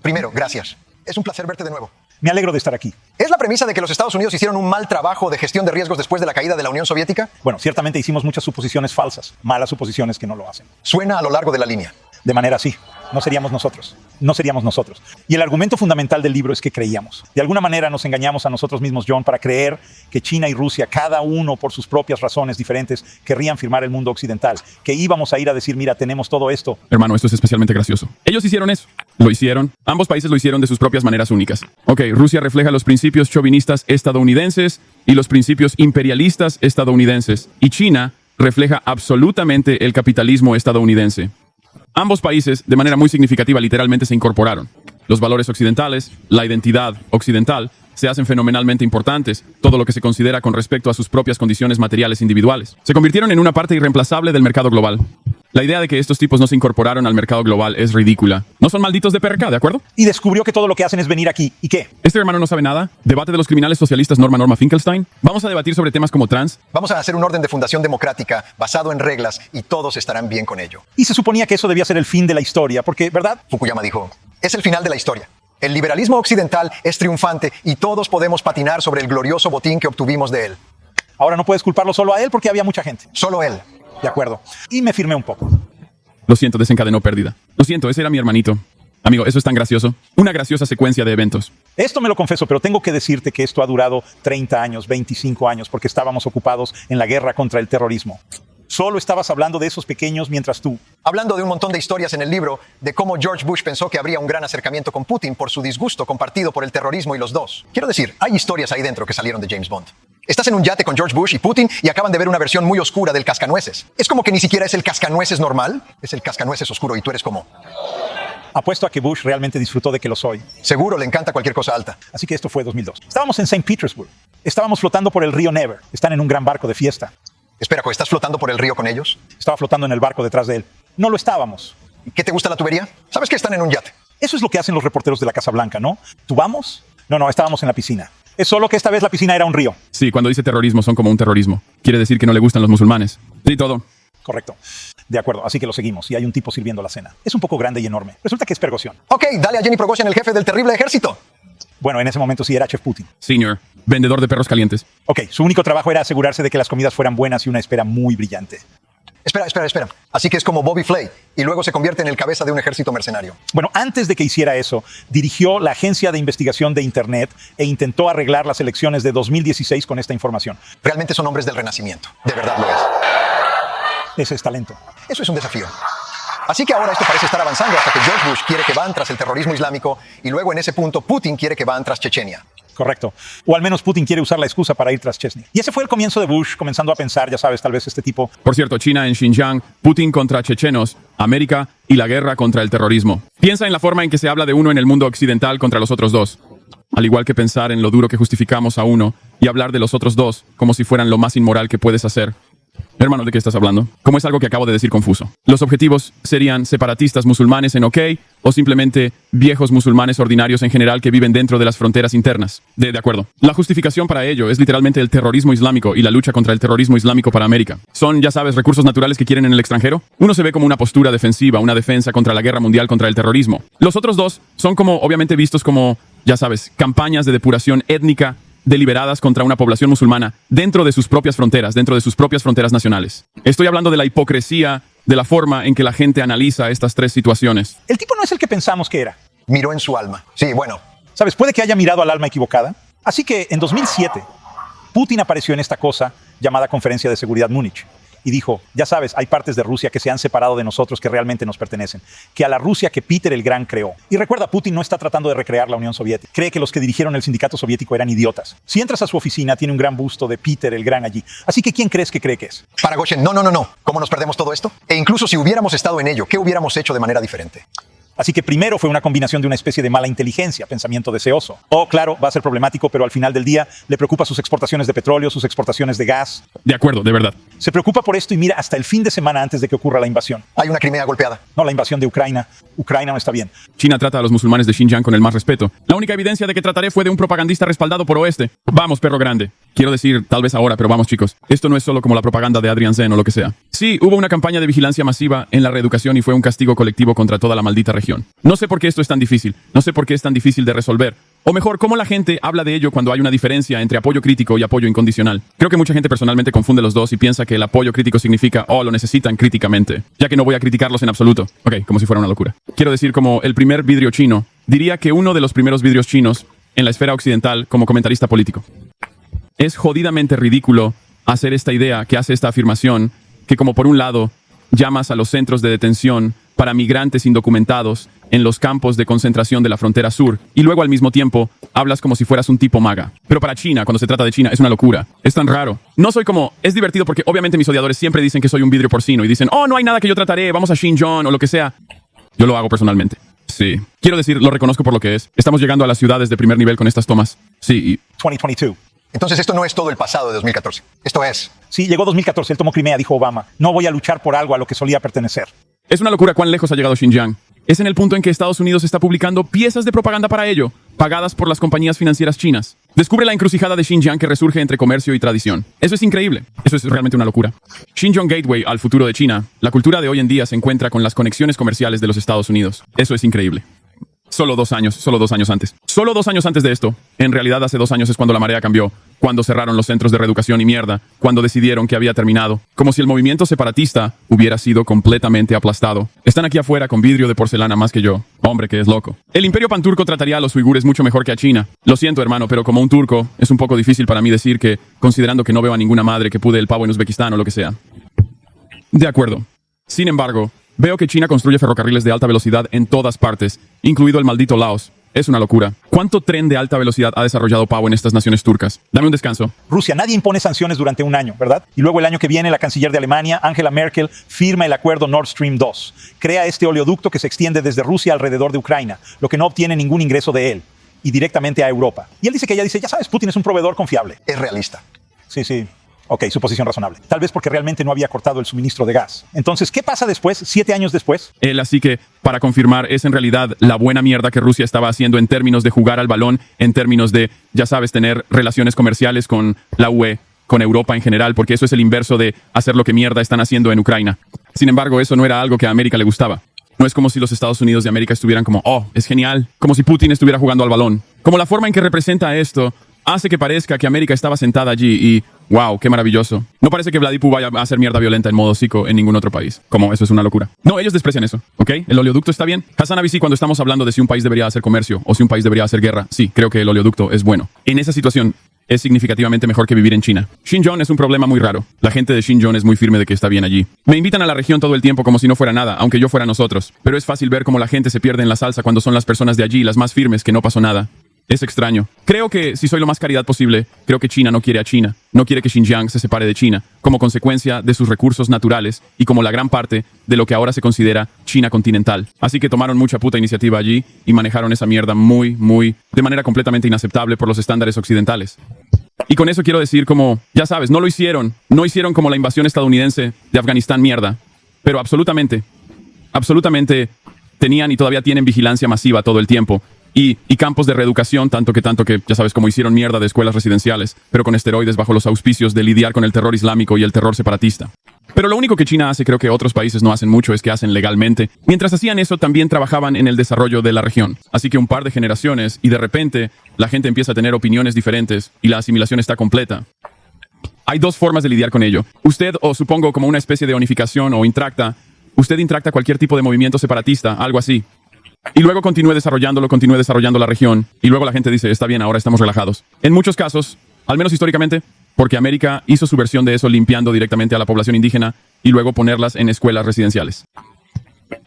Primero, gracias. Es un placer verte de nuevo. Me alegro de estar aquí. ¿Es la premisa de que los Estados Unidos hicieron un mal trabajo de gestión de riesgos después de la caída de la Unión Soviética? Bueno, ciertamente hicimos muchas suposiciones falsas, malas suposiciones que no lo hacen. Suena a lo largo de la línea. De manera así, no seríamos nosotros. No seríamos nosotros. Y el argumento fundamental del libro es que creíamos. De alguna manera nos engañamos a nosotros mismos, John, para creer que China y Rusia, cada uno por sus propias razones diferentes, querrían firmar el mundo occidental. Que íbamos a ir a decir, mira, tenemos todo esto. Hermano, esto es especialmente gracioso. Ellos hicieron eso. Lo hicieron. Ambos países lo hicieron de sus propias maneras únicas. Ok, Rusia refleja los principios chauvinistas estadounidenses y los principios imperialistas estadounidenses. Y China refleja absolutamente el capitalismo estadounidense. Ambos países, de manera muy significativa, literalmente se incorporaron. Los valores occidentales, la identidad occidental, se hacen fenomenalmente importantes, todo lo que se considera con respecto a sus propias condiciones materiales individuales. Se convirtieron en una parte irreemplazable del mercado global. La idea de que estos tipos no se incorporaron al mercado global es ridícula. No son malditos de PRK, ¿de acuerdo? Y descubrió que todo lo que hacen es venir aquí. ¿Y qué? ¿Este hermano no sabe nada? ¿Debate de los criminales socialistas Norma Finkelstein? ¿Vamos a debatir sobre temas como trans? Vamos a hacer un orden de fundación democrática basado en reglas y todos estarán bien con ello. Y se suponía que eso debía ser el fin de la historia, porque, ¿verdad? Fukuyama dijo, es el final de la historia. El liberalismo occidental es triunfante y todos podemos patinar sobre el glorioso botín que obtuvimos de él. Ahora no puedes culparlo solo a él porque había mucha gente. Solo él. De acuerdo. Y me firmé un poco. Lo siento, desencadenó pérdida. Lo siento, ese era mi hermanito. Amigo, eso es tan gracioso. Una graciosa secuencia de eventos. Esto me lo confieso, pero tengo que decirte que esto ha durado 30 años, 25 años, porque estábamos ocupados en la guerra contra el terrorismo. Solo estabas hablando de esos pequeños mientras tú... Hablando de un montón de historias en el libro de cómo George Bush pensó que habría un gran acercamiento con Putin por su disgusto compartido por el terrorismo y los dos. Quiero decir, hay historias ahí dentro que salieron de James Bond. Estás en un yate con George Bush y Putin y acaban de ver una versión muy oscura del cascanueces. Es como que ni siquiera es el cascanueces normal, es el cascanueces oscuro y tú eres como... Apuesto a que Bush realmente disfrutó de que lo soy. Seguro le encanta cualquier cosa alta. Así que esto fue 2002. Estábamos en St. Petersburg. Estábamos flotando por el río Never. Están en un gran barco de fiesta. Espera, ¿estás flotando por el río con ellos? Estaba flotando en el barco detrás de él. No lo estábamos. ¿Qué te gusta la tubería? ¿Sabes que están en un yate? Eso es lo que hacen los reporteros de la Casa Blanca, ¿no? ¿Tubamos? No, estábamos en la piscina. Es solo que esta vez la piscina era un río. Sí, cuando dice terrorismo son como un terrorismo. Quiere decir que no le gustan los musulmanes. Sí, todo. Correcto. De acuerdo, así que lo seguimos. Y hay un tipo sirviendo la cena. Es un poco grande y enorme. Resulta que es Pergosian. Ok, dale a Jenny Prigozhin, el jefe del terrible ejército. Bueno, en ese momento sí era Chef Putin. Senior, vendedor de perros calientes. Ok, su único trabajo era asegurarse de que las comidas fueran buenas y una espera muy brillante. Espera. Así que es como Bobby Flay y luego se convierte en el cabeza de un ejército mercenario. Bueno, antes de que hiciera eso, dirigió la agencia de investigación de Internet e intentó arreglar las elecciones de 2016 con esta información. Realmente son hombres del Renacimiento. De verdad lo es. Ese es talento. Eso es un desafío. Así que ahora esto parece estar avanzando hasta que George Bush quiere que van tras el terrorismo islámico y luego en ese punto Putin quiere que van tras Chechenia. Correcto. O al menos Putin quiere usar la excusa para ir tras Chechnya. Y ese fue el comienzo de Bush, comenzando a pensar, ya sabes, tal vez este tipo... Por cierto, China en Xinjiang, Putin contra chechenos, América y la guerra contra el terrorismo. Piensa en la forma en que se habla de uno en el mundo occidental contra los otros dos. Al igual que pensar en lo duro que justificamos a uno y hablar de los otros dos como si fueran lo más inmoral que puedes hacer. Hermano, ¿de qué estás hablando? ¿Cómo es algo que acabo de decir confuso? Los objetivos serían separatistas musulmanes en OK o simplemente viejos musulmanes ordinarios en general que viven dentro de las fronteras internas. De acuerdo. La justificación para ello es literalmente el terrorismo islámico y la lucha contra el terrorismo islámico para América. Son, ya sabes, recursos naturales que quieren en el extranjero. Uno se ve como una postura defensiva, una defensa contra la guerra mundial contra el terrorismo. Los otros dos son como, obviamente vistos como, ya sabes, campañas de depuración étnica deliberadas contra una población musulmana dentro de sus propias fronteras nacionales. Estoy hablando de la hipocresía, de la forma en que la gente analiza estas tres situaciones. El tipo no es el que pensamos que era. Miró en su alma. Sí, bueno. ¿Sabes? Puede que haya mirado al alma equivocada. Así que en 2007, Putin apareció en esta cosa llamada Conferencia de Seguridad Múnich. Y dijo, ya sabes, hay partes de Rusia que se han separado de nosotros que realmente nos pertenecen. Que a la Rusia que Peter el Gran creó. Y recuerda, Putin no está tratando de recrear la Unión Soviética. Cree que los que dirigieron el sindicato soviético eran idiotas. Si entras a su oficina, tiene un gran busto de Peter el Gran allí. Así que, ¿quién crees que cree que es? Prigozhin, no. ¿Cómo nos perdemos todo esto? E incluso si hubiéramos estado en ello, ¿qué hubiéramos hecho de manera diferente? Así que primero fue una combinación de una especie de mala inteligencia, pensamiento deseoso. Oh, claro, va a ser problemático, pero al final del día le preocupa sus exportaciones de petróleo, sus exportaciones de gas. De acuerdo, de verdad. Se preocupa por esto y mira hasta el fin de semana antes de que ocurra la invasión. Hay una Crimea golpeada. No, la invasión de Ucrania. Ucrania no está bien. China trata a los musulmanes de Xinjiang con el más respeto. La única evidencia de que trataré fue de un propagandista respaldado por Oeste. Vamos, perro grande. Quiero decir, tal vez ahora, pero vamos, chicos. Esto no es solo como la propaganda de Adrian Zen o lo que sea. Sí, hubo una campaña de vigilancia masiva en la reeducación y fue un castigo colectivo contra toda la maldita región. No sé por qué esto es tan difícil. No sé por qué es tan difícil de resolver. O mejor, cómo la gente habla de ello cuando hay una diferencia entre apoyo crítico y apoyo incondicional. Creo que mucha gente personalmente confunde los dos y piensa que el apoyo crítico significa, oh, lo necesitan críticamente, ya que no voy a criticarlos en absoluto. Ok, como si fuera una locura. Quiero decir, como el primer vidrio chino, diría que uno de los primeros vidrios chinos en la esfera occidental como comentarista político. Es jodidamente ridículo hacer esta idea, que hace esta afirmación, que como por un lado llamas a los centros de detención para migrantes indocumentados en los campos de concentración de la frontera sur, y luego al mismo tiempo hablas como si fueras un tipo maga. Pero para China, cuando se trata de China, es una locura. Es tan raro. No soy como... Es divertido porque obviamente mis odiadores siempre dicen que soy un vidrio porcino y dicen, oh, no hay nada que yo trataré, vamos a Xinjiang o lo que sea. Yo lo hago personalmente. Sí. Quiero decir, lo reconozco por lo que es. Estamos llegando a las ciudades de primer nivel con estas tomas. Sí, y... 2022. Entonces esto no es todo el pasado de 2014. Esto es... Sí, llegó 2014, él tomó Crimea, dijo Obama. No voy a luchar por algo a lo que solía pertenecer. Es una locura cuán lejos ha llegado Xinjiang. Es en el punto en que Estados Unidos está publicando piezas de propaganda para ello, pagadas por las compañías financieras chinas. Descubre la encrucijada de Xinjiang que resurge entre comercio y tradición. Eso es increíble. Eso es realmente una locura. Xinjiang Gateway al futuro de China. La cultura de hoy en día se encuentra con las conexiones comerciales de los Estados Unidos. Eso es increíble. Solo 2 años antes. Solo 2 años antes de esto. En realidad, hace 2 años es cuando la marea cambió, cuando cerraron los centros de reeducación y mierda, cuando decidieron que había terminado. Como si el movimiento separatista hubiera sido completamente aplastado. Están aquí afuera con vidrio de porcelana más que yo. Hombre, que es loco. El imperio panturco trataría a los uigures mucho mejor que a China. Lo siento, hermano, pero como un turco, es un poco difícil para mí decir que, considerando que no veo a ninguna madre que pude el pavo en Uzbekistán o lo que sea. De acuerdo. Sin embargo, veo que China construye ferrocarriles de alta velocidad en todas partes, incluido el maldito Laos. Es una locura. ¿Cuánto tren de alta velocidad ha desarrollado Pavo en estas naciones turcas? Dame un descanso. Rusia, nadie impone sanciones durante un año, ¿verdad? Y luego el año que viene la canciller de Alemania, Angela Merkel, firma el acuerdo Nord Stream 2. Crea este oleoducto que se extiende desde Rusia alrededor de Ucrania, lo que no obtiene ningún ingreso de él, y directamente a Europa. Y él dice que ella dice, ya sabes, Putin es un proveedor confiable. Es realista. Sí. Ok, suposición razonable. Tal vez porque realmente no había cortado el suministro de gas. Entonces, ¿qué pasa después, 7 años después? Él así que, para confirmar, es en realidad la buena mierda que Rusia estaba haciendo en términos de jugar al balón, en términos de, ya sabes, tener relaciones comerciales con la UE, con Europa en general, porque eso es el inverso de hacer lo que mierda están haciendo en Ucrania. Sin embargo, eso no era algo que a América le gustaba. No es como si los Estados Unidos de América estuvieran como, oh, es genial, como si Putin estuviera jugando al balón. Como la forma en que representa esto hace que parezca que América estaba sentada allí y, wow, qué maravilloso. No parece que Vladimir vaya a hacer mierda violenta en modo psico en ningún otro país. Como eso es una locura. No, ellos desprecian eso, ¿ok? El oleoducto está bien. Hassan Abisi, cuando estamos hablando de si un país debería hacer comercio o si un país debería hacer guerra, sí, creo que el oleoducto es bueno. En esa situación, es significativamente mejor que vivir en China. Xinjiang es un problema muy raro. La gente de Xinjiang es muy firme de que está bien allí. Me invitan a la región todo el tiempo como si no fuera nada, aunque yo fuera nosotros. Pero es fácil ver cómo la gente se pierde en la salsa cuando son las personas de allí las más firmes que no pasó nada. Es extraño. Creo que, si soy lo más caridad posible, creo que China no quiere a China. No quiere que Xinjiang se separe de China, como consecuencia de sus recursos naturales y como la gran parte de lo que ahora se considera China continental. Así que tomaron mucha puta iniciativa allí y manejaron esa mierda de manera completamente inaceptable por los estándares occidentales. Y con eso quiero decir como, ya sabes, no hicieron como la invasión estadounidense de Afganistán mierda, pero absolutamente tenían y todavía tienen vigilancia masiva todo el tiempo. Y campos de reeducación, tanto que, ya sabes, como hicieron mierda de escuelas residenciales, pero con esteroides bajo los auspicios de lidiar con el terror islámico y el terror separatista. Pero lo único que China hace, creo que otros países no hacen mucho, es que hacen legalmente. Mientras hacían eso, también trabajaban en el desarrollo de la región. Así que un par de generaciones, y de repente, la gente empieza a tener opiniones diferentes, y la asimilación está completa. Hay 2 formas de lidiar con ello. Usted, o supongo como una especie de unificación o intracta, usted intracta cualquier tipo de movimiento separatista, algo así. Y luego continúe desarrollando la región, y luego la gente dice, está bien, ahora estamos relajados. En muchos casos, al menos históricamente, porque América hizo su versión de eso limpiando directamente a la población indígena y luego ponerlas en escuelas residenciales.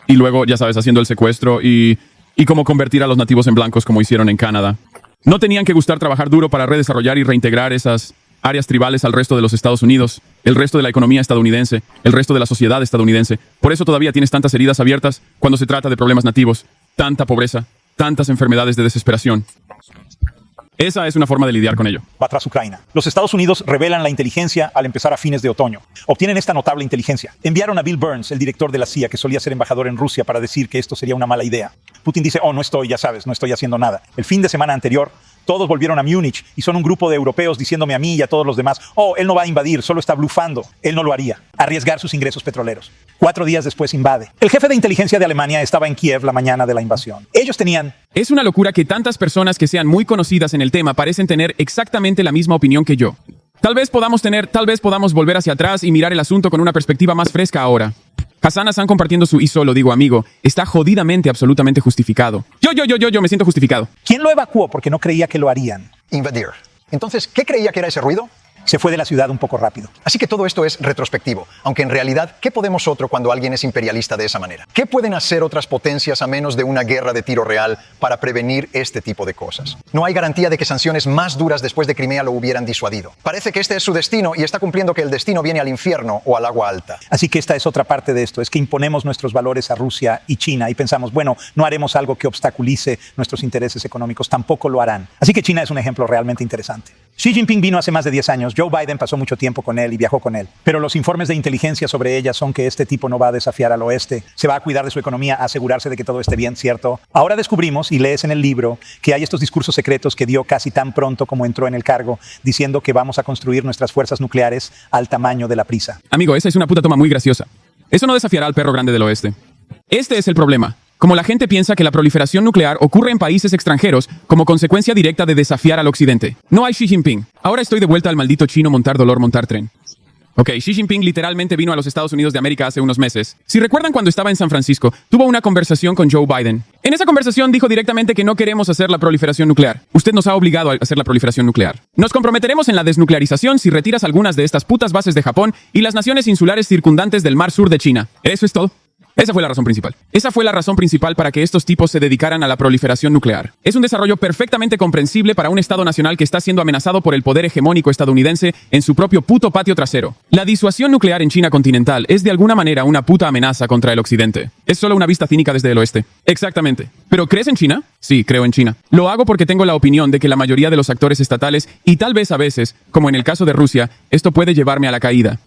Y luego, ya sabes, haciendo el secuestro y cómo convertir a los nativos en blancos como hicieron en Canadá. No tenían que gustar trabajar duro para redesarrollar y reintegrar esas áreas tribales al resto de los Estados Unidos, el resto de la economía estadounidense, el resto de la sociedad estadounidense. Por eso todavía tienes tantas heridas abiertas cuando se trata de problemas nativos. tanta pobreza, tantas enfermedades de desesperación. Esa es una forma de lidiar con ello. Va tras Ucrania. Los Estados Unidos revelan la inteligencia al empezar a fines de otoño. Obtienen esta notable inteligencia. Enviaron a Bill Burns, el director de la CIA, que solía ser embajador en Rusia, para decir que esto sería una mala idea. Putin dice, no estoy, ya sabes, no estoy haciendo nada. El fin de semana anterior, todos volvieron a Múnich y son un grupo de europeos diciéndome a mí y a todos los demás, él no va a invadir, solo está blufando. Él no lo haría. Arriesgar sus ingresos petroleros. 4 días después invade. El jefe de inteligencia de Alemania estaba en Kiev la mañana de la invasión. Ellos tenían... Es una locura que tantas personas que sean muy conocidas en el tema parecen tener exactamente la misma opinión que yo. Tal vez podamos volver hacia atrás y mirar el asunto con una perspectiva más fresca ahora. Hassan Hassan compartiendo su lo digo amigo, está jodidamente absolutamente justificado. Yo me siento justificado. ¿Quién lo evacuó porque no creía que lo harían? Invadir. Entonces, ¿qué creía que era ese ruido? Se fue de la ciudad un poco rápido. Así que todo esto es retrospectivo, aunque en realidad, ¿qué podemos cuando alguien es imperialista de esa manera? ¿Qué pueden hacer otras potencias a menos de una guerra de tiro real para prevenir este tipo de cosas? No hay garantía de que sanciones más duras después de Crimea lo hubieran disuadido. Parece que este es su destino y está cumpliendo que el destino viene al infierno o al agua alta. Así que esta es otra parte de esto, es que imponemos nuestros valores a Rusia y China y pensamos, no haremos algo que obstaculice nuestros intereses económicos, tampoco lo harán. Así que China es un ejemplo realmente interesante. Xi Jinping vino hace más de 10 años, Joe Biden pasó mucho tiempo con él y viajó con él. Pero los informes de inteligencia sobre ella son que este tipo no va a desafiar al oeste, se va a cuidar de su economía, a asegurarse de que todo esté bien, ¿cierto? Ahora descubrimos, y lees en el libro, que hay estos discursos secretos que dio casi tan pronto como entró en el cargo, diciendo que vamos a construir nuestras fuerzas nucleares al tamaño de la prisa. Amigo, esa es una puta toma muy graciosa. Eso no desafiará al perro grande del oeste. Este es el problema. Como la gente piensa que la proliferación nuclear ocurre en países extranjeros como consecuencia directa de desafiar al occidente. No hay Xi Jinping. Ahora estoy de vuelta al maldito chino montar dolor, montar tren. Ok, Xi Jinping literalmente vino a los Estados Unidos de América hace unos meses. Si recuerdan cuando estaba en San Francisco, tuvo una conversación con Joe Biden. En esa conversación dijo directamente que no queremos hacer la proliferación nuclear. Usted nos ha obligado a hacer la proliferación nuclear. Nos comprometeremos en la desnuclearización si retiras algunas de estas putas bases de Japón y las naciones insulares circundantes del mar sur de China. Eso es todo. Esa fue la razón principal. Esa fue la razón principal para que estos tipos se dedicaran a la proliferación nuclear. Es un desarrollo perfectamente comprensible para un Estado nacional que está siendo amenazado por el poder hegemónico estadounidense en su propio puto patio trasero. La disuasión nuclear en China continental es de alguna manera una puta amenaza contra el occidente. Es solo una vista cínica desde el oeste. Exactamente. ¿Pero crees en China? Sí, creo en China. Lo hago porque tengo la opinión de que la mayoría de los actores estatales, y tal vez a veces, como en el caso de Rusia, esto puede llevarme a la caída.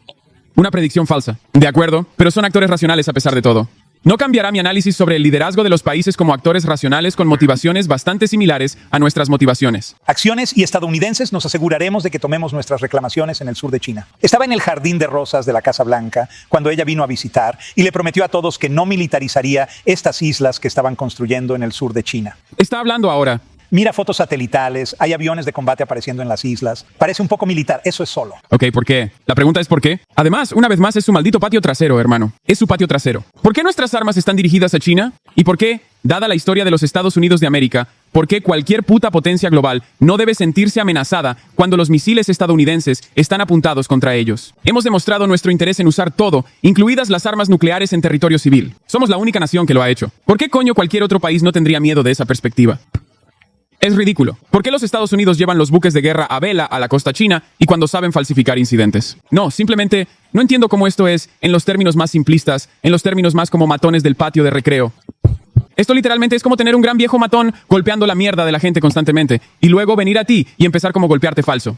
Una predicción falsa. De acuerdo, pero son actores racionales a pesar de todo. No cambiará mi análisis sobre el liderazgo de los países como actores racionales con motivaciones bastante similares a nuestras motivaciones. Acciones y estadounidenses nos aseguraremos de que tomemos nuestras reclamaciones en el sur de China. Estaba en el jardín de rosas de la Casa Blanca cuando ella vino a visitar y le prometió a todos que no militarizaría estas islas que estaban construyendo en el sur de China. Está hablando ahora. Mira fotos satelitales, hay aviones de combate apareciendo en las islas. Parece un poco militar, eso es solo. Ok, ¿por qué? La pregunta es ¿por qué? Además, una vez más es su maldito patio trasero, hermano. Es su patio trasero. ¿Por qué nuestras armas están dirigidas a China? ¿Y por qué, dada la historia de los Estados Unidos de América, por qué cualquier puta potencia global no debe sentirse amenazada cuando los misiles estadounidenses están apuntados contra ellos? Hemos demostrado nuestro interés en usar todo, incluidas las armas nucleares en territorio civil. Somos la única nación que lo ha hecho. ¿Por qué coño cualquier otro país no tendría miedo de esa perspectiva? Es ridículo. ¿Por qué los Estados Unidos llevan los buques de guerra a vela a la costa china y cuando saben falsificar incidentes? No, simplemente no entiendo cómo esto es, en los términos más simplistas, en los términos más como matones del patio de recreo. Esto literalmente es como tener un gran viejo matón golpeando la mierda de la gente constantemente y luego venir a ti y empezar como golpearte falso.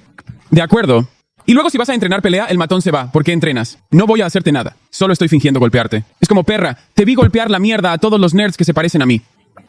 De acuerdo. Y luego si vas a entrenar pelea, el matón se va. ¿Por qué entrenas? No voy a hacerte nada. Solo estoy fingiendo golpearte. Es como perra, te vi golpear la mierda a todos los nerds que se parecen a mí.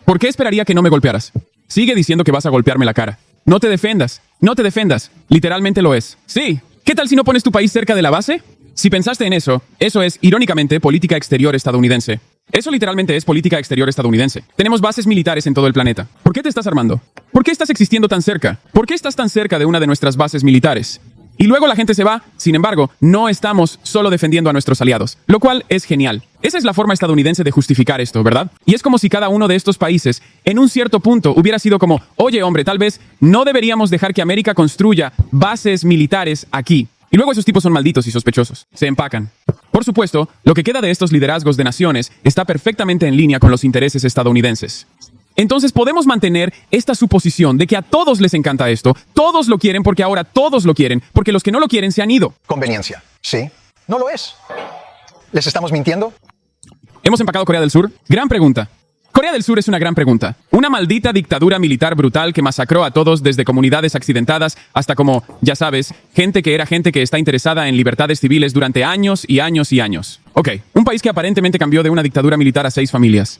¿Por qué esperaría que no me golpearas? Sigue diciendo que vas a golpearme la cara. No te defendas. No te defendas. Literalmente lo es. Sí. ¿Qué tal si no pones tu país cerca de la base? Si pensaste en eso, eso es, irónicamente, política exterior estadounidense. Eso literalmente es política exterior estadounidense. Tenemos bases militares en todo el planeta. ¿Por qué te estás armando? ¿Por qué estás existiendo tan cerca? ¿Por qué estás tan cerca de una de nuestras bases militares? Y luego la gente se va. Sin embargo, no estamos solo defendiendo a nuestros aliados, lo cual es genial. Esa es la forma estadounidense de justificar esto, ¿verdad? Y es como si cada uno de estos países, en un cierto punto, hubiera sido como, oye, hombre, tal vez no deberíamos dejar que América construya bases militares aquí. Y luego esos tipos son malditos y sospechosos. Se empacan. Por supuesto, lo que queda de estos liderazgos de naciones está perfectamente en línea con los intereses estadounidenses. Entonces podemos mantener esta suposición de que a todos les encanta esto, todos lo quieren porque ahora todos lo quieren, porque los que no lo quieren se han ido. Conveniencia. Sí. No lo es. ¿Les estamos mintiendo? ¿Hemos empacado Corea del Sur? Gran pregunta. Corea del Sur es una gran pregunta. Una maldita dictadura militar brutal que masacró a todos desde comunidades accidentadas hasta como, ya sabes, gente que está interesada en libertades civiles durante años y años y años. Ok, un país que aparentemente cambió de una dictadura militar a 6 familias.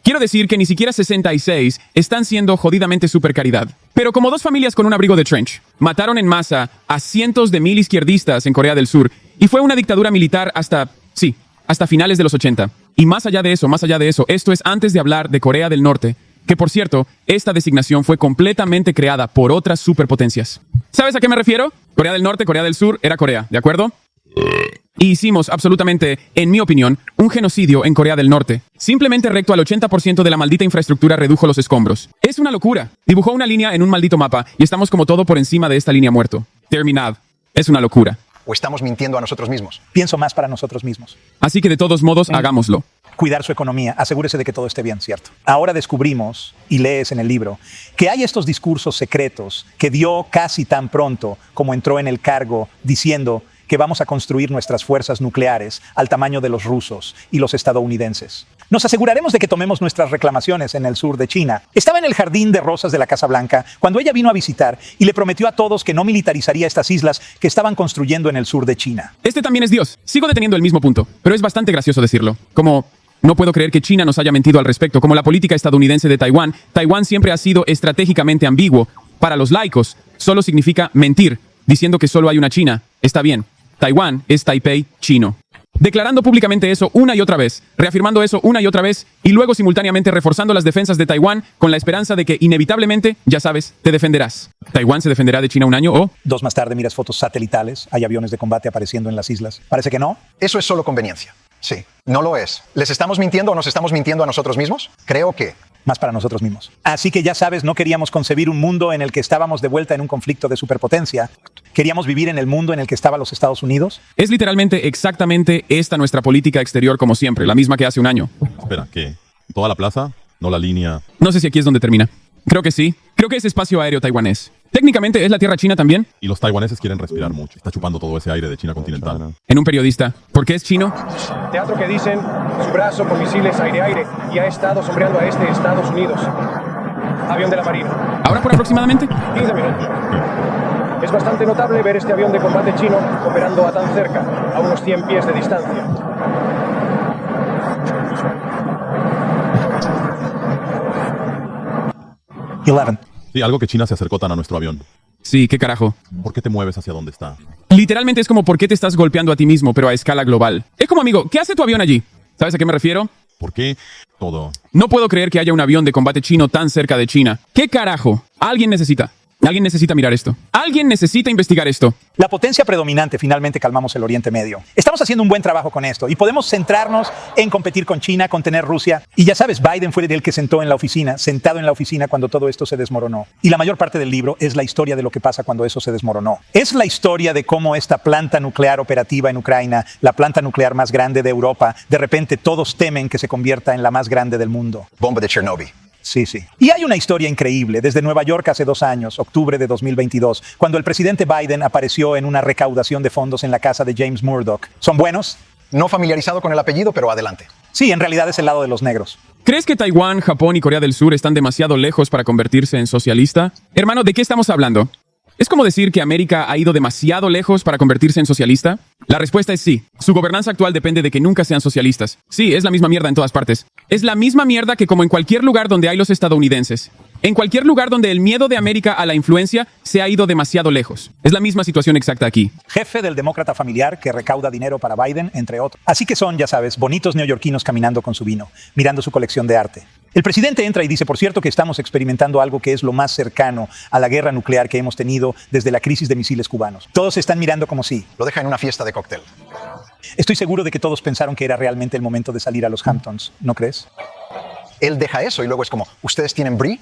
Quiero decir que ni siquiera 66 están siendo jodidamente super caridad. Pero como 2 familias con un abrigo de trench, mataron en masa a cientos de mil izquierdistas en Corea del Sur y fue una dictadura militar hasta finales de los 80. Y más allá de eso, esto es antes de hablar de Corea del Norte, que por cierto, esta designación fue completamente creada por otras superpotencias. ¿Sabes a qué me refiero? Corea del Norte, Corea del Sur, era Corea, ¿de acuerdo? Y hicimos absolutamente, en mi opinión, un genocidio en Corea del Norte. Simplemente recto al 80% de la maldita infraestructura redujo los escombros. Es una locura. Dibujó una línea en un maldito mapa y estamos como todo por encima de esta línea muerto. Terminad. Es una locura. ¿O estamos mintiendo a nosotros mismos? Pienso más para nosotros mismos. Así que de todos modos, hagámoslo. Cuidar su economía, asegúrese de que todo esté bien, ¿cierto? Ahora descubrimos, y lees en el libro, que hay estos discursos secretos que dio casi tan pronto como entró en el cargo diciendo que vamos a construir nuestras fuerzas nucleares al tamaño de los rusos y los estadounidenses. Nos aseguraremos de que tomemos nuestras reclamaciones en el sur de China. Estaba en el jardín de rosas de la Casa Blanca cuando ella vino a visitar y le prometió a todos que no militarizaría estas islas que estaban construyendo en el sur de China. Este también es Dios. Sigo deteniendo el mismo punto, pero es bastante gracioso decirlo. Como, no puedo creer que China nos haya mentido al respecto. Como la política estadounidense de Taiwán, Taiwán siempre ha sido estratégicamente ambiguo. Para los laicos, solo significa mentir, diciendo que solo hay una China. Está bien. Taiwán es Taipei chino. Declarando públicamente eso una y otra vez, reafirmando eso una y otra vez, y luego simultáneamente reforzando las defensas de Taiwán con la esperanza de que inevitablemente, ya sabes, te defenderás. ¿Taiwán se defenderá de China un año o...? 2 más tarde miras fotos satelitales, hay aviones de combate apareciendo en las islas. Parece que no. Eso es solo conveniencia. Sí, no lo es. ¿Les estamos mintiendo o nos estamos mintiendo a nosotros mismos? Creo que... Más para nosotros mismos. Así que ya sabes, no queríamos concebir un mundo en el que estábamos de vuelta en un conflicto de superpotencia. Queríamos vivir en el mundo en el que estaban los Estados Unidos. Es literalmente exactamente esta nuestra política exterior como siempre, la misma que hace un año. Espera, ¿qué? ¿Toda la plaza? ¿No la línea? No sé si aquí es donde termina. Creo que sí. Creo que es espacio aéreo taiwanés. Técnicamente es la tierra china también. Y los taiwaneses quieren respirar mucho. Está chupando todo ese aire de China continental. En un periodista. ¿Por qué es chino? Teatro que dicen, su brazo con misiles aire-aire y ha estado sombreando a este Estados Unidos. Avión de la Marina. ¿Ahora por aproximadamente? 15 minutos. Es bastante notable ver este avión de combate chino operando a tan cerca, a unos 100 pies de distancia. Sí, algo que China se acercó tan a nuestro avión. Sí, qué carajo. ¿Por qué te mueves hacia donde está? Literalmente es como por qué te estás golpeando a ti mismo, pero a escala global. Es como, amigo, ¿qué hace tu avión allí? ¿Sabes a qué me refiero? ¿Por qué todo? No puedo creer que haya un avión de combate chino tan cerca de China. ¿Qué carajo? Alguien necesita mirar esto. Alguien necesita investigar esto. La potencia predominante, finalmente calmamos el Oriente Medio. Estamos haciendo un buen trabajo con esto y podemos centrarnos en competir con China, contener Rusia. Y ya sabes, Biden fue el que sentado en la oficina cuando todo esto se desmoronó. Y la mayor parte del libro es la historia de lo que pasa cuando eso se desmoronó. Es la historia de cómo esta planta nuclear operativa en Ucrania, la planta nuclear más grande de Europa, de repente todos temen que se convierta en la más grande del mundo. Bomba de Chernobyl. Sí. Y hay una historia increíble desde Nueva York hace 2 años, octubre de 2022, cuando el presidente Biden apareció en una recaudación de fondos en la casa de James Murdoch. ¿Son buenos? No familiarizado con el apellido, pero adelante. Sí, en realidad es el lado de los negros. ¿Crees que Taiwán, Japón y Corea del Sur están demasiado lejos para convertirse en socialista? Hermano, ¿de qué estamos hablando? ¿Es como decir que América ha ido demasiado lejos para convertirse en socialista? La respuesta es sí. Su gobernanza actual depende de que nunca sean socialistas. Sí, es la misma mierda en todas partes. Es la misma mierda que como en cualquier lugar donde hay los estadounidenses. En cualquier lugar donde el miedo de América a la influencia se ha ido demasiado lejos. Es la misma situación exacta aquí. Jefe del demócrata familiar que recauda dinero para Biden, entre otros. Así que son, ya sabes, bonitos neoyorquinos caminando con su vino, mirando su colección de arte. El presidente entra y dice, por cierto, que estamos experimentando algo que es lo más cercano a la guerra nuclear que hemos tenido desde la crisis de misiles cubanos. Todos están mirando como sí. Lo deja en una fiesta de cóctel. Estoy seguro de que todos pensaron que era realmente el momento de salir a los Hamptons, ¿no crees? Él deja eso y luego es como, ¿ustedes tienen brie?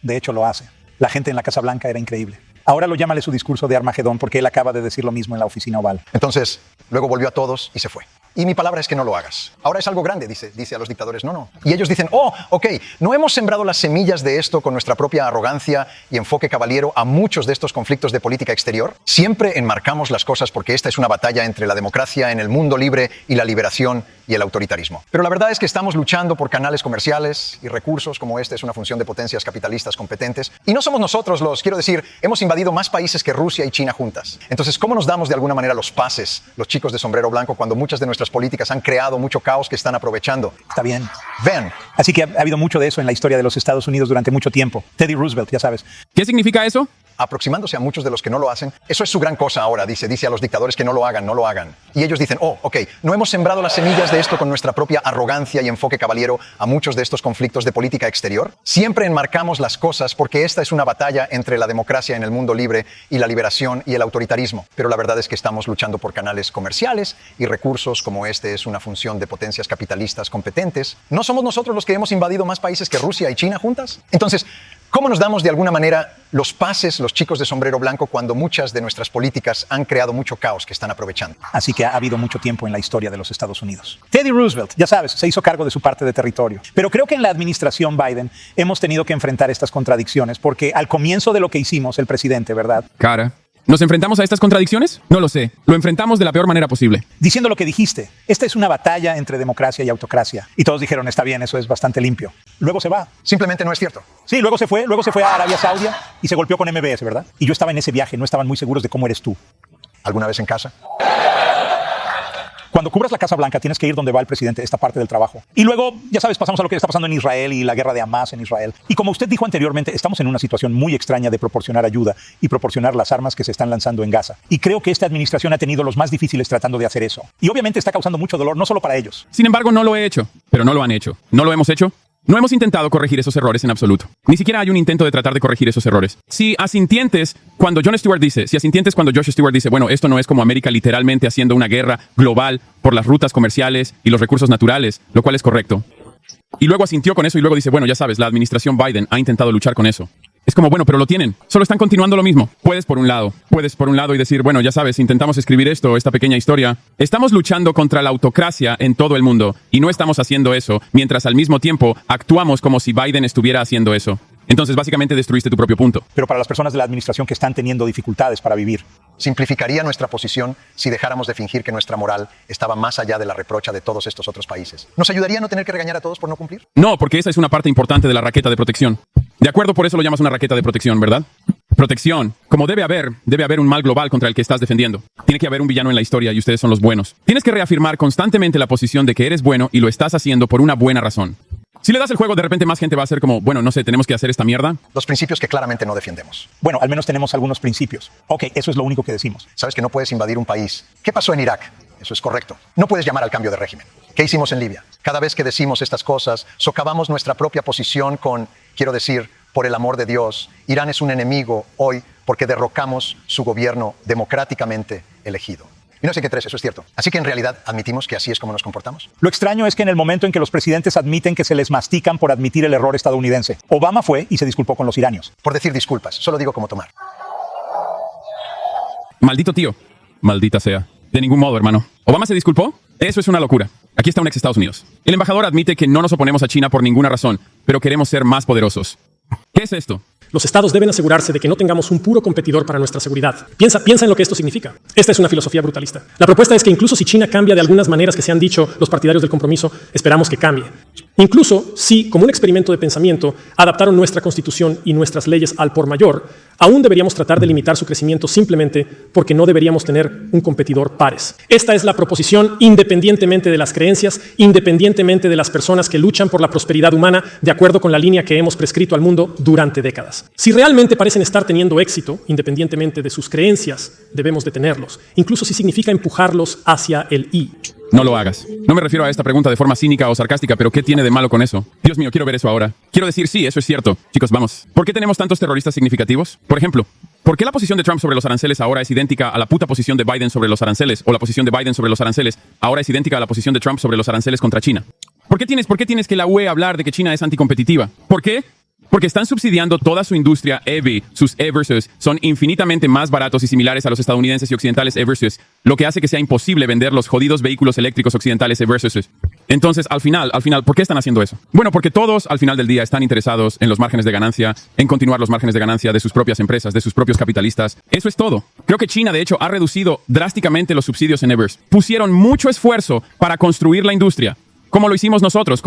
De hecho, lo hace. La gente en la Casa Blanca era increíble. Ahora lo llámale su discurso de Armagedón porque él acaba de decir lo mismo en la oficina oval. Entonces, luego volvió a todos y se fue. Y mi palabra es que no lo hagas. Ahora es algo grande, dice a los dictadores. No. Y ellos dicen, ok, no hemos sembrado las semillas de esto con nuestra propia arrogancia y enfoque caballero a muchos de estos conflictos de política exterior. Siempre enmarcamos las cosas porque esta es una batalla entre la democracia en el mundo libre y la liberación y el autoritarismo. Pero la verdad es que estamos luchando por canales comerciales y recursos como este es una función de potencias capitalistas competentes. Y no somos nosotros hemos invadido más países que Rusia y China juntas. Entonces, ¿cómo nos damos de alguna manera los pases, los chicos de sombrero blanco, cuando muchas de nuestras políticas han creado mucho caos que están aprovechando? Está bien. Vean. Así que ha habido mucho de eso en la historia de los Estados Unidos durante mucho tiempo. Teddy Roosevelt, ya sabes. ¿Qué significa eso? Aproximándose a muchos de los que no lo hacen. Eso es su gran cosa ahora, dice a los dictadores que no lo hagan. Y ellos dicen, ok, no hemos sembrado las semillas de esto con nuestra propia arrogancia y enfoque caballero a muchos de estos conflictos de política exterior. Siempre enmarcamos las cosas porque esta es una batalla entre la democracia en el mundo libre y la liberación y el autoritarismo. Pero la verdad es que estamos luchando por canales comerciales y recursos como este es una función de potencias capitalistas competentes. ¿No somos nosotros los que hemos invadido más países que Rusia y China juntas? Entonces, ¿cómo nos damos de alguna manera los pases, los chicos de sombrero blanco, cuando muchas de nuestras políticas han creado mucho caos que están aprovechando? Así que ha habido mucho tiempo en la historia de los Estados Unidos. Teddy Roosevelt, ya sabes, se hizo cargo de su parte de territorio. Pero creo que en la administración Biden hemos tenido que enfrentar estas contradicciones porque al comienzo de lo que hicimos, el presidente, ¿verdad? Cara. ¿Nos enfrentamos a estas contradicciones? No lo sé. Lo enfrentamos de la peor manera posible. Diciendo lo que dijiste, esta es una batalla entre democracia y autocracia. Y todos dijeron, está bien, eso es bastante limpio. Luego se va. Simplemente no es cierto. Sí, luego se fue a Arabia Saudita y se golpeó con MBS, ¿verdad? Y yo estaba en ese viaje, no estaban muy seguros de cómo eres tú. ¿Alguna vez en casa? Cuando cubras la Casa Blanca, tienes que ir donde va el presidente, esta parte del trabajo. Y luego, ya sabes, pasamos a lo que está pasando en Israel y la guerra de Hamas en Israel. Y como usted dijo anteriormente, estamos en una situación muy extraña de proporcionar ayuda y proporcionar las armas que se están lanzando en Gaza. Y creo que esta administración ha tenido los más difíciles tratando de hacer eso. Y obviamente está causando mucho dolor, no solo para ellos. Sin embargo, no lo he hecho. Pero no lo han hecho. ¿No lo hemos hecho? No hemos intentado corregir esos errores en absoluto. Ni siquiera hay un intento de tratar de corregir esos errores. Si asintientes cuando Josh Stewart dice, bueno, esto no es como América literalmente haciendo una guerra global por las rutas comerciales y los recursos naturales, lo cual es correcto. Y luego asintió con eso y luego dice, bueno, ya sabes, la administración Biden ha intentado luchar con eso. Es como, bueno, pero lo tienen. Solo están continuando lo mismo. Puedes por un lado y decir, bueno, ya sabes, intentamos escribir esta pequeña historia. Estamos luchando contra la autocracia en todo el mundo y no estamos haciendo eso, mientras al mismo tiempo actuamos como si Biden estuviera haciendo eso. Entonces, básicamente destruiste tu propio punto. Pero para las personas de la administración que están teniendo dificultades para vivir. Simplificaría nuestra posición si dejáramos de fingir que nuestra moral estaba más allá de la reprocha de todos estos otros países. ¿Nos ayudaría a no tener que regañar a todos por no cumplir? No, porque esa es una parte importante de la raqueta de protección. De acuerdo, por eso lo llamas una raqueta de protección, ¿verdad? Protección. Como debe haber un mal global contra el que estás defendiendo. Tiene que haber un villano en la historia y ustedes son los buenos. Tienes que reafirmar constantemente la posición de que eres bueno y lo estás haciendo por una buena razón. Si le das el juego, de repente más gente va a ser como, bueno, no sé, tenemos que hacer esta mierda. Los principios que claramente no defendemos. Bueno, al menos tenemos algunos principios. Ok, eso es lo único que decimos. Sabes que no puedes invadir un país. ¿Qué pasó en Irak? Eso es correcto. No puedes llamar al cambio de régimen. ¿Qué hicimos en Libia? Cada vez que decimos estas cosas, socavamos nuestra propia posición con, quiero decir, por el amor de Dios, Irán es un enemigo hoy porque derrocamos su gobierno democráticamente elegido. Y no sé qué tres, eso es cierto. Así que en realidad admitimos que así es como nos comportamos. Lo extraño es que en el momento en que los presidentes admiten que se les mastican por admitir el error estadounidense, Obama fue y se disculpó con los iranios. Por decir disculpas, solo digo cómo tomar. Maldito tío. Maldita sea. De ningún modo, hermano. ¿Obama se disculpó? Eso es una locura. Aquí está un ex Estados Unidos. El embajador admite que no nos oponemos a China por ninguna razón, pero queremos ser más poderosos. ¿Qué es esto? Los estados deben asegurarse de que no tengamos un puro competidor para nuestra seguridad. Piensa en lo que esto significa. Esta es una filosofía brutalista. La propuesta es que incluso si China cambia de algunas maneras que se han dicho los partidarios del compromiso, esperamos que cambie. Incluso si, como un experimento de pensamiento, adaptaron nuestra constitución y nuestras leyes al por mayor, aún deberíamos tratar de limitar su crecimiento simplemente porque no deberíamos tener un competidor pares. Esta es la proposición independientemente de las creencias, independientemente de las personas que luchan por la prosperidad humana de acuerdo con la línea que hemos prescrito al mundo durante décadas. Si realmente parecen estar teniendo éxito, independientemente de sus creencias, debemos detenerlos, incluso si significa empujarlos hacia el I. No lo hagas. No me refiero a esta pregunta de forma cínica o sarcástica, pero ¿qué tiene de malo con eso? Dios mío, quiero ver eso ahora. Quiero decir, sí, eso es cierto. Chicos, vamos. ¿Por qué tenemos tantos terroristas significativos? Por ejemplo, ¿por qué la posición de Trump sobre los aranceles ahora es idéntica a la puta posición de Biden sobre los aranceles? O la posición de Biden sobre los aranceles ahora es idéntica a la posición de Trump sobre los aranceles contra China. ¿Por qué tienes que la UE hablar de que China es anticompetitiva? ¿Por qué? Porque están subsidiando toda su industria EV, sus E-Versus son infinitamente más baratos y similares a los estadounidenses y occidentales E-Versus, lo que hace que sea imposible vender los jodidos vehículos eléctricos occidentales E-Versus. Entonces, al final, ¿por qué están haciendo eso? Bueno, porque todos, al final del día, están interesados en los márgenes de ganancia, en continuar los márgenes de ganancia de sus propias empresas, de sus propios capitalistas. Eso es todo. Creo que China, de hecho, ha reducido drásticamente los subsidios en E-Versus. Pusieron mucho esfuerzo para construir la industria. Como lo hicimos nosotros,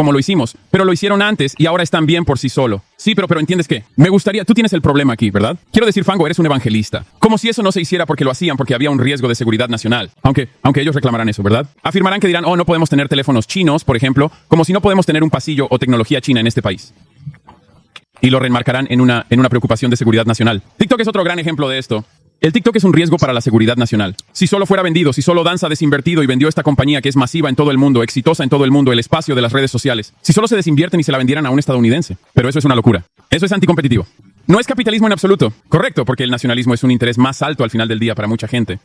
pero lo hicieron antes y ahora están bien por sí solo. Sí, pero ¿entiendes qué? Me gustaría, tú tienes el problema aquí, ¿verdad? Quiero decir, Fango, eres un evangelista. Como si eso no se hiciera porque lo hacían, porque había un riesgo de seguridad nacional. Aunque ellos reclamarán eso, ¿verdad? Afirmarán que dirán, no podemos tener teléfonos chinos, por ejemplo, como si no podemos tener un pasillo o tecnología china en este país. Y lo remarcarán en una preocupación de seguridad nacional. TikTok es otro gran ejemplo de esto. El TikTok es un riesgo para la seguridad nacional. Si solo fuera vendido, si solo Danza desinvertido y vendió esta compañía que es masiva en todo el mundo, exitosa en todo el mundo, el espacio de las redes sociales, si solo se desinvierten y se la vendieran a un estadounidense. Pero eso es una locura. Eso es anticompetitivo. No es capitalismo en absoluto. Correcto, porque el nacionalismo es un interés más alto al final del día para mucha gente.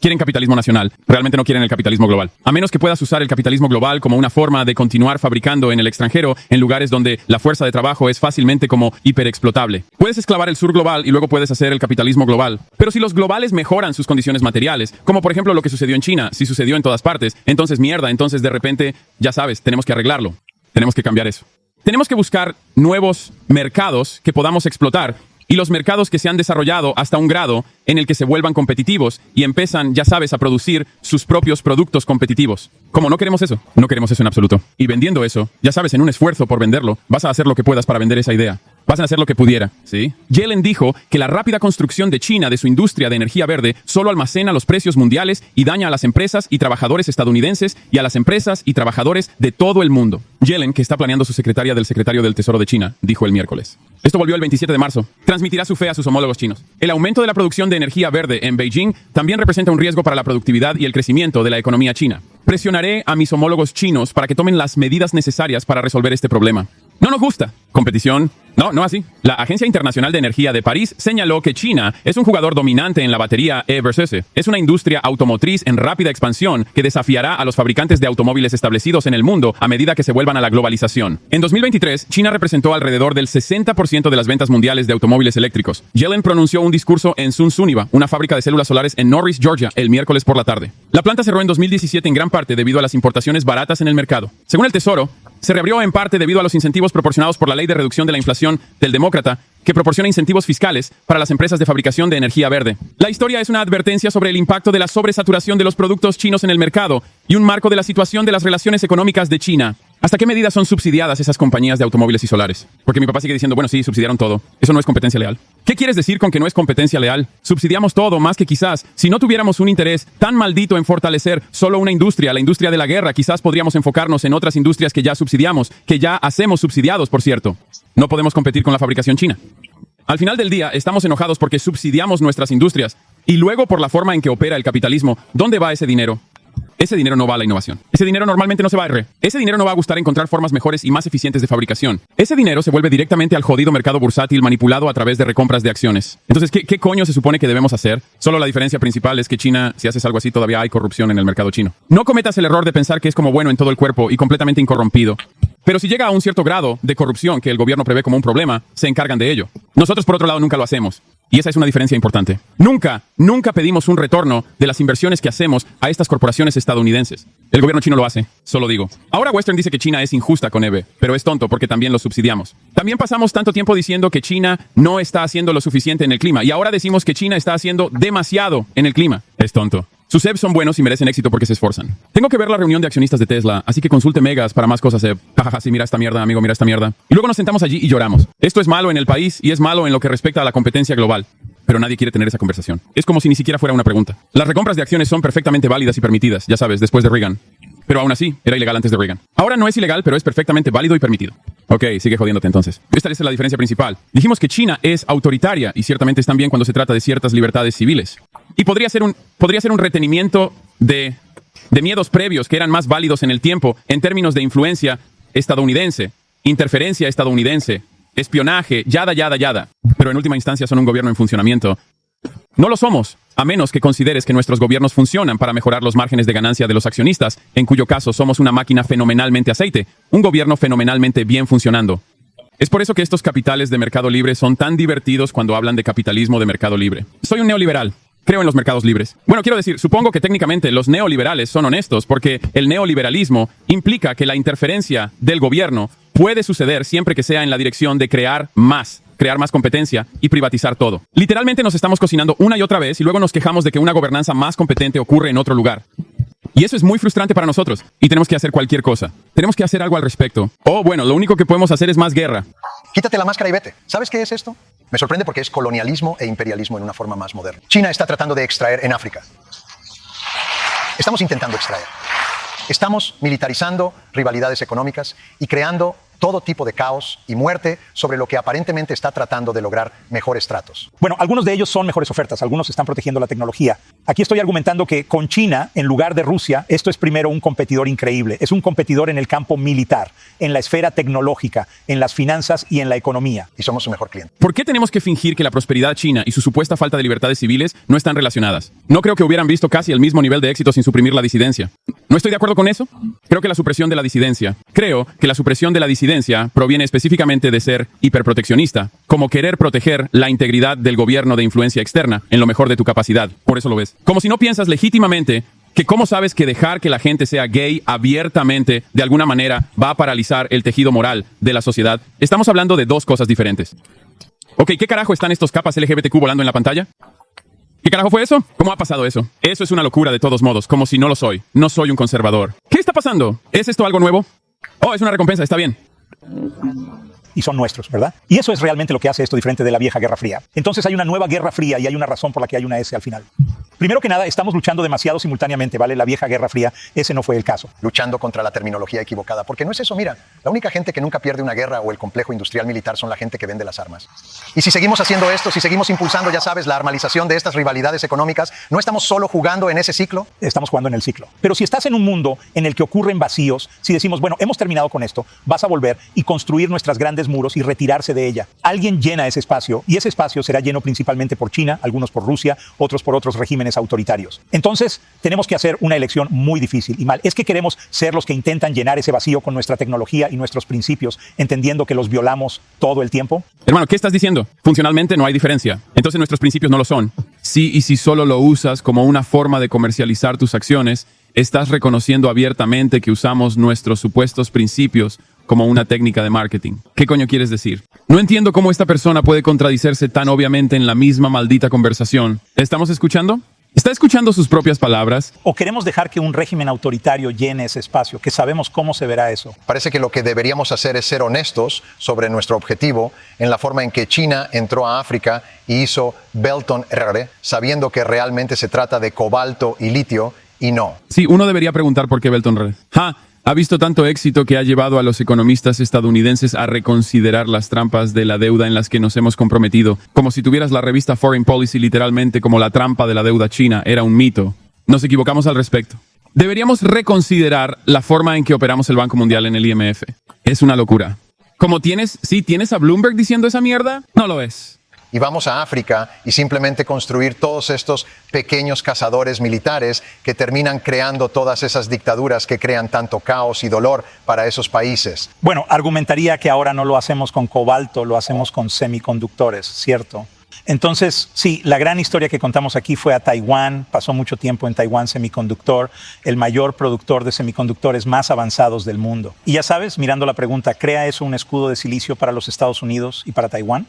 Quieren capitalismo nacional, realmente no quieren el capitalismo global. A menos que puedas usar el capitalismo global como una forma de continuar fabricando en el extranjero en lugares donde la fuerza de trabajo es fácilmente como hiperexplotable. Puedes esclavar el sur global y luego puedes hacer el capitalismo global. Pero si los globales mejoran sus condiciones materiales, como por ejemplo lo que sucedió en China, si sucedió en todas partes, entonces entonces de repente, ya sabes, tenemos que arreglarlo. Tenemos que cambiar eso. Tenemos que buscar nuevos mercados que podamos explotar. Y los mercados que se han desarrollado hasta un grado en el que se vuelvan competitivos y empiezan, ya sabes, a producir sus propios productos competitivos. ¿Cómo no queremos eso? No queremos eso en absoluto. Y vendiendo eso, ya sabes, en un esfuerzo por venderlo, vas a hacer lo que puedas para vender esa idea. Vas a hacer lo que pudiera, ¿sí? Yellen dijo que la rápida construcción de China de su industria de energía verde solo almacena los precios mundiales y daña a las empresas y trabajadores estadounidenses y a las empresas y trabajadores de todo el mundo. Yellen, que está planeando su secretaria del secretario del Tesoro de China, dijo el miércoles. Esto volvió el 27 de marzo. Transmitirá su fe a sus homólogos chinos. El aumento de la producción de energía verde en Beijing también representa un riesgo para la productividad y el crecimiento de la economía china. Presionaré a mis homólogos chinos para que tomen las medidas necesarias para resolver este problema. No nos gusta. Competición. No así. La Agencia Internacional de Energía de París señaló que China es un jugador dominante en la batería E-Versus. Es una industria automotriz en rápida expansión que desafiará a los fabricantes de automóviles establecidos en el mundo a medida que se vuelvan a la globalización. En 2023, China representó alrededor del 60% de las ventas mundiales de automóviles eléctricos. Yellen pronunció un discurso en Suniva, una fábrica de células solares en Norris, Georgia, el miércoles por la tarde. La planta cerró en 2017 en gran parte debido a las importaciones baratas en el mercado. Según el Tesoro, se reabrió en parte debido a los incentivos proporcionados por la Ley de Reducción de la Inflación del Demócrata, que proporciona incentivos fiscales para las empresas de fabricación de energía verde. La historia es una advertencia sobre el impacto de la sobresaturación de los productos chinos en el mercado y un marco de la situación de las relaciones económicas de China. ¿Hasta qué medida son subsidiadas esas compañías de automóviles y solares? Porque mi papá sigue diciendo, bueno, sí, subsidiaron todo. Eso no es competencia leal. ¿Qué quieres decir con que no es competencia leal? Subsidiamos todo, más que quizás. Si no tuviéramos un interés tan maldito en fortalecer solo una industria, la industria de la guerra, quizás podríamos enfocarnos en otras industrias que ya subsidiamos, que ya hacemos subsidiados, por cierto. No podemos competir con la fabricación china. Al final del día, estamos enojados porque subsidiamos nuestras industrias. Y luego por la forma en que opera el capitalismo, ¿dónde va ese dinero? Ese dinero no va a la innovación. Ese dinero normalmente no se va a R. Ese dinero no va a gustar encontrar formas mejores y más eficientes de fabricación. Ese dinero se vuelve directamente al jodido mercado bursátil manipulado a través de recompras de acciones. Entonces, ¿qué coño se supone que debemos hacer? Solo la diferencia principal es que China, si haces algo así, todavía hay corrupción en el mercado chino. No cometas el error de pensar que es como bueno en todo el cuerpo y completamente incorrompido. Pero si llega a un cierto grado de corrupción que el gobierno prevé como un problema, se encargan de ello. Nosotros, por otro lado, nunca lo hacemos. Y esa es una diferencia importante. Nunca pedimos un retorno de las inversiones que hacemos a estas corporaciones estadounidenses. El gobierno chino lo hace, solo digo. Ahora Western dice que China es injusta con EV, pero es tonto porque también lo subsidiamos. También pasamos tanto tiempo diciendo que China no está haciendo lo suficiente en el clima, y ahora decimos que China está haciendo demasiado en el clima. Es tonto. Sus EVs son buenos y merecen éxito porque se esfuerzan. Tengo que ver la reunión de accionistas de Tesla, así que consulte Megas para más cosas. Jajaja, sí, mira esta mierda, amigo, mira esta mierda. Y luego nos sentamos allí y lloramos. Esto es malo en el país y es malo en lo que respecta a la competencia global. Pero nadie quiere tener esa conversación. Es como si ni siquiera fuera una pregunta. Las recompras de acciones son perfectamente válidas y permitidas, ya sabes, después de Reagan. Pero aún así, era ilegal antes de Reagan. Ahora no es ilegal, pero es perfectamente válido y permitido. Ok, sigue jodiéndote entonces. Esta es la diferencia principal. Dijimos que China es autoritaria y ciertamente están bien cuando se trata de ciertas libertades civiles. Y podría ser un retenimiento de miedos previos que eran más válidos en el tiempo en términos de influencia estadounidense, interferencia estadounidense, espionaje, yada. Pero en última instancia son un gobierno en funcionamiento. No lo somos, a menos que consideres que nuestros gobiernos funcionan para mejorar los márgenes de ganancia de los accionistas, en cuyo caso somos una máquina fenomenalmente aceite, un gobierno fenomenalmente bien funcionando. Es por eso que estos capitales de mercado libre son tan divertidos cuando hablan de capitalismo de mercado libre. Soy un neoliberal. Creo en los mercados libres. Bueno, quiero decir, supongo que técnicamente los neoliberales son honestos porque el neoliberalismo implica que la interferencia del gobierno puede suceder siempre que sea en la dirección de crear más competencia y privatizar todo. Literalmente nos estamos cocinando una y otra vez y luego nos quejamos de que una gobernanza más competente ocurre en otro lugar. Y eso es muy frustrante para nosotros. Y tenemos que hacer cualquier cosa. Tenemos que hacer algo al respecto. Oh, bueno, lo único que podemos hacer es más guerra. Quítate la máscara y vete. ¿Sabes qué es esto? Me sorprende porque es colonialismo e imperialismo en una forma más moderna. China está tratando de extraer en África. Estamos intentando extraer. Estamos militarizando rivalidades económicas y creando todo tipo de caos y muerte sobre lo que aparentemente está tratando de lograr mejores tratos. Bueno, algunos de ellos son mejores ofertas, algunos están protegiendo la tecnología. Aquí estoy argumentando que con China, en lugar de Rusia, esto es primero un competidor increíble. Es un competidor en el campo militar, en la esfera tecnológica, en las finanzas y en la economía. Y somos su mejor cliente. ¿Por qué tenemos que fingir que la prosperidad china y su supuesta falta de libertades civiles no están relacionadas? No creo que hubieran visto casi el mismo nivel de éxito sin suprimir la disidencia. ¿No estoy de acuerdo con eso? Creo que la supresión de la disidencia proviene específicamente de ser hiperproteccionista, como querer proteger la integridad del gobierno de influencia externa en lo mejor de tu capacidad. Por eso lo ves. Como si no piensas legítimamente que cómo sabes que dejar que la gente sea gay abiertamente de alguna manera va a paralizar el tejido moral de la sociedad. Estamos hablando de dos cosas diferentes. Ok, ¿qué carajo están estos capas LGBTQ volando en la pantalla? ¿Qué carajo fue eso? ¿Cómo ha pasado eso? Eso es una locura de todos modos, como si no lo soy. No soy un conservador. ¿Qué está pasando? ¿Es esto algo nuevo? Oh, es una recompensa, está bien. Y son nuestros, ¿verdad? Y eso es realmente lo que hace esto diferente de la vieja Guerra Fría. Entonces hay una nueva Guerra Fría y hay una razón por la que hay una S al final. Primero que nada, estamos luchando demasiado simultáneamente, ¿vale? La vieja Guerra Fría, ese no fue el caso. Luchando contra la terminología equivocada, porque no es eso, mira. La única gente que nunca pierde una guerra o el complejo industrial militar son la gente que vende las armas. Y si seguimos haciendo esto, si seguimos impulsando, ya sabes, la armalización de estas rivalidades económicas, ¿no estamos solo jugando en ese ciclo? Estamos jugando en el ciclo. Pero si estás en un mundo en el que ocurren vacíos, si decimos, bueno, hemos terminado con esto, vas a volver y construir nuestras grandes muros y retirarse de ella. Alguien llena ese espacio y ese espacio será lleno principalmente por China, algunos por Rusia, otros por otros regímenes autoritarios. Entonces, tenemos que hacer una elección muy difícil y mal. Es que queremos ser los que intentan llenar ese vacío con nuestra tecnología y nuestros principios, entendiendo que los violamos todo el tiempo. Hermano, ¿qué estás diciendo? Funcionalmente no hay diferencia. Entonces nuestros principios no lo son. Sí, y si solo lo usas como una forma de comercializar tus acciones, estás reconociendo abiertamente que usamos nuestros supuestos principios como una técnica de marketing. ¿Qué coño quieres decir? No entiendo cómo esta persona puede contradecirse tan obviamente en la misma maldita conversación. ¿Estamos escuchando? ¿Está escuchando sus propias palabras? ¿O queremos dejar que un régimen autoritario llene ese espacio? Que sabemos cómo se verá eso. Parece que lo que deberíamos hacer es ser honestos sobre nuestro objetivo en la forma en que China entró a África y hizo Belt and Road, sabiendo que realmente se trata de cobalto y litio y no. Sí, uno debería preguntar por qué Belt and Road. Ha visto tanto éxito que ha llevado a los economistas estadounidenses a reconsiderar las trampas de la deuda en las que nos hemos comprometido, como si tuvieras la revista Foreign Policy literalmente como la trampa de la deuda china. Era un mito. Nos equivocamos al respecto. Deberíamos reconsiderar la forma en que operamos el Banco Mundial en el IMF. Es una locura. ¿Cómo tienes a Bloomberg diciendo esa mierda? No lo es. Y vamos a África y simplemente construir todos estos pequeños cazadores militares que terminan creando todas esas dictaduras que crean tanto caos y dolor para esos países. Bueno, argumentaría que ahora no lo hacemos con cobalto, lo hacemos con semiconductores, ¿cierto? Entonces, sí, la gran historia que contamos aquí fue a Taiwán, pasó mucho tiempo en Taiwán Semiconductor, el mayor productor de semiconductores más avanzados del mundo. Y ya sabes, mirando la pregunta, ¿crea eso un escudo de silicio para los Estados Unidos y para Taiwán?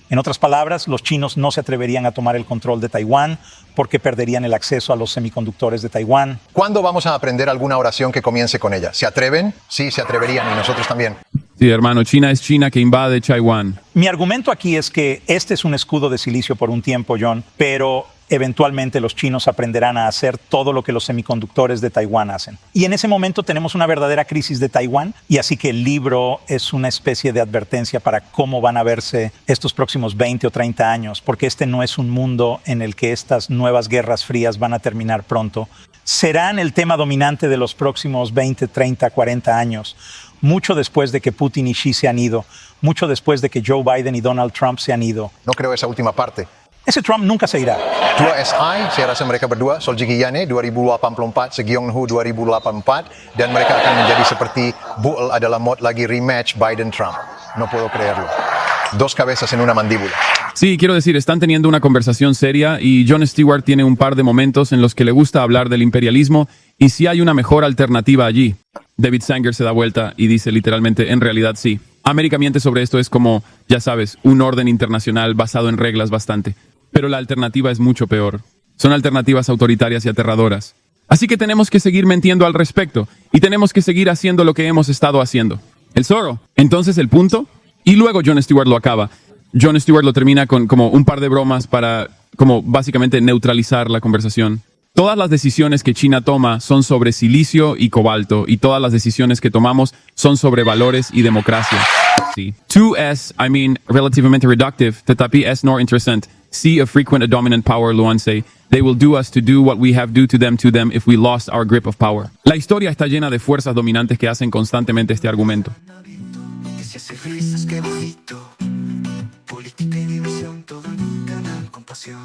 En otras palabras, los chinos no se atreverían a tomar el control de Taiwán porque perderían el acceso a los semiconductores de Taiwán. ¿Cuándo vamos a aprender alguna oración que comience con ella? ¿Se atreven? Sí, se atreverían y nosotros también. Sí, hermano, China es China que invade Taiwán. Mi argumento aquí es que este es un escudo de silicio por un tiempo, John, pero eventualmente los chinos aprenderán a hacer todo lo que los semiconductores de Taiwán hacen. Y en ese momento tenemos una verdadera crisis de Taiwán, y así que el libro es una especie de advertencia para cómo van a verse estos próximos 20 o 30 años, porque este no es un mundo en el que estas nuevas guerras frías van a terminar pronto. Serán el tema dominante de los próximos 20, 30, 40 años, mucho después de que Putin y Xi se han ido, mucho después de que Joe Biden y Donald Trump se han ido. No creo esa última parte. Ese Trump nunca se irá. Dua SI, saya rasa mereka berdua, Solzhenitsyn 2084, Seogyeong-hu 2084, dan mereka akan menjadi seperti Bull adalah mod lagi rematch Biden-Trump. No puedo creerlo. 2 cabezas en una mandíbula. Sí, quiero decir, están teniendo una conversación seria y Jon Stewart tiene un par de momentos en los que le gusta hablar del imperialismo y si hay una mejor alternativa allí. David Sanger se da vuelta y dice literalmente, en realidad sí. América miente sobre esto, es como, ya sabes, un orden internacional basado en reglas bastante. Pero la alternativa es mucho peor. Son alternativas autoritarias y aterradoras. Así que tenemos que seguir mintiendo al respecto y tenemos que seguir haciendo lo que hemos estado haciendo. El zorro. Entonces el punto. Y luego Jon Stewart lo acaba. Jon Stewart lo termina con como un par de bromas para como básicamente neutralizar la conversación. Todas las decisiones que China toma son sobre silicio y cobalto y todas las decisiones que tomamos son sobre valores y democracia. Sí. 2S, I mean, relativamente reductive, tetapi es nor interessant. See a frequent a dominant power luanse. They will do us to do what we have do to them if we lost our grip of power. La historia está llena de fuerzas dominantes que hacen constantemente este argumento. Que se hace risas, que bonito. Política y diversión, todo en un canal con pasión.